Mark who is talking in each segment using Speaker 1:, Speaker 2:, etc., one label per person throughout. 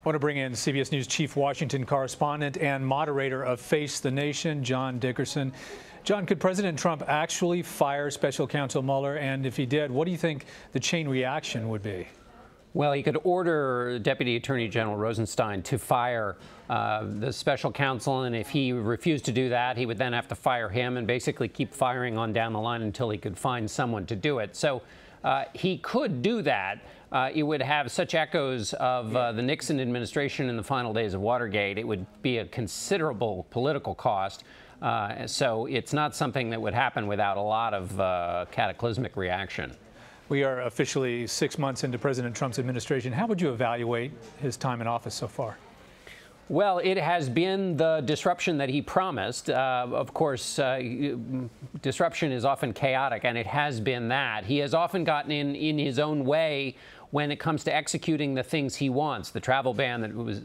Speaker 1: I want to bring in CBS News Chief Washington correspondent and moderator of Face the Nation, John Dickerson. John, could President Trump actually fire Special Counsel Mueller? And if he did, what do you think the chain reaction would be?
Speaker 2: Well, he could order Deputy Attorney General Rosenstein to fire the special counsel, and if he refused to do that, he would then have to fire him and basically keep firing on down the line until he could find someone to do it. So he could do that. It would have such echoes of the Nixon administration in the final days of Watergate. It would be a considerable political cost. So it's not something that would happen without a lot of cataclysmic reaction.
Speaker 1: We are officially 6 months into President Trump's administration. How would you evaluate his time in office so far?
Speaker 2: Well, it has been the disruption that he promised. Of course, disruption is often chaotic, and it has been that. He has often gotten in his own way when it comes to executing the things he wants. The travel ban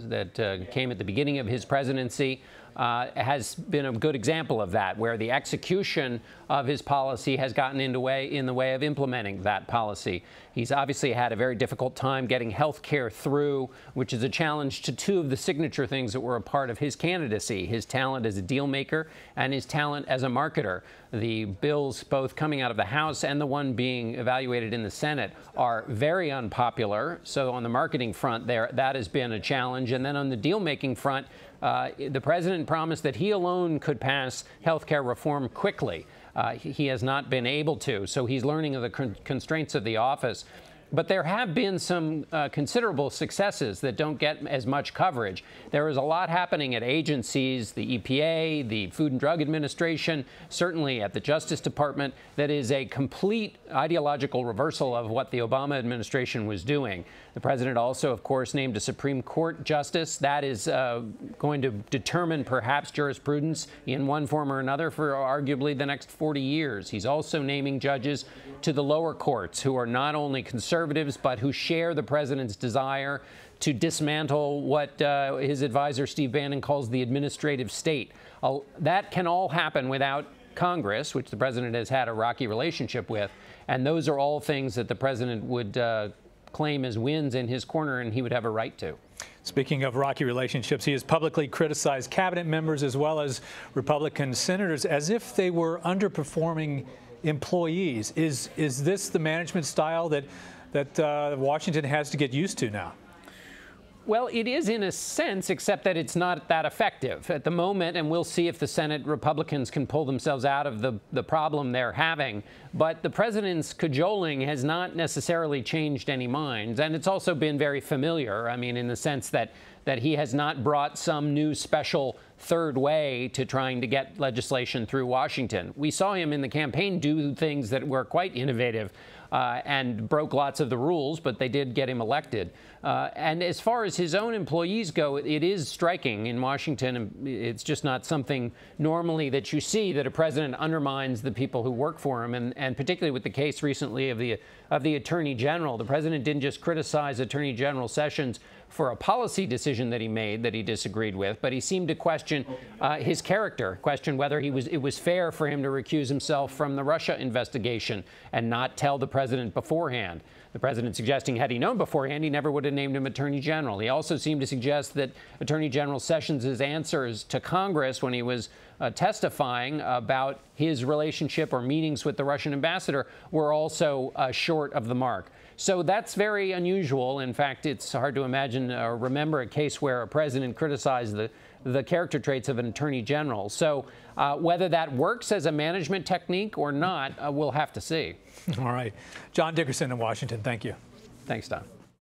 Speaker 2: that came at the beginning of his presidency has been a good example of that, where the execution of his policy has gotten in the way of implementing that policy. He's obviously had a very difficult time getting health care through, which is a challenge to two of the signature things that were a part of his candidacy: his talent as a deal maker and his talent as a marketer. The bills, both coming out of the House and the one being evaluated in the Senate, are very unpopular. So on the marketing front there, that has been a challenge. And then on the deal-making front, the president promised that he alone could pass health care reform quickly. He has not been able to, so he's learning of the constraints of the office. But there have been some considerable successes that don't get as much coverage. There is a lot happening at agencies, the EPA, the Food and Drug Administration, certainly at the Justice Department, that is a complete ideological reversal of what the Obama administration was doing. The president also, of course, named a Supreme Court justice. That is going to determine perhaps jurisprudence in one form or another for arguably the next 40 years. He's also naming judges to the lower courts who are not only conservatives, but who share the president's desire to dismantle what his advisor Steve Bannon calls the administrative state. That can all happen without Congress, which the president has had a rocky relationship with. And those are all things that the president would claim as wins in his corner, and he would have a right to.
Speaker 1: Speaking of rocky relationships, he has publicly criticized cabinet members as well as Republican senators as if they were underperforming employees. Is this the management style that Washington has to get used to now?
Speaker 2: Well, it is in a sense, except that it's not that effective at the moment, and we'll see if the Senate Republicans can pull themselves out of the problem they're having. But the president's cajoling has not necessarily changed any minds, and it's also been very familiar. I mean, in the sense that he has not brought some new special third way to trying to get legislation through Washington. We saw him in the campaign do things that were quite innovative and broke lots of the rules, but they did get him elected. And as far as his own employees go, it is striking in Washington. It's just not something normally that you see, that a president undermines the people who work for him. And particularly with the case recently of the Attorney General. The president didn't just criticize Attorney General Sessions for a policy decision that he made that he disagreed with, but he seemed to question his character, question whether it was fair for him to recuse himself from the Russia investigation and not tell the president beforehand. The president suggesting had he known beforehand, he never would have named him Attorney General. He also seemed to suggest that Attorney General Sessions' answers to Congress when he was testifying about his relationship or meetings with the Russian ambassador were also short of the mark. So that's very unusual. In fact, it's hard to imagine or remember a case where a president criticized the character traits of an attorney general. So whether that works as a management technique or not, we'll have to see.
Speaker 1: All right. John Dickerson in Washington, thank you.
Speaker 2: Thanks, Don.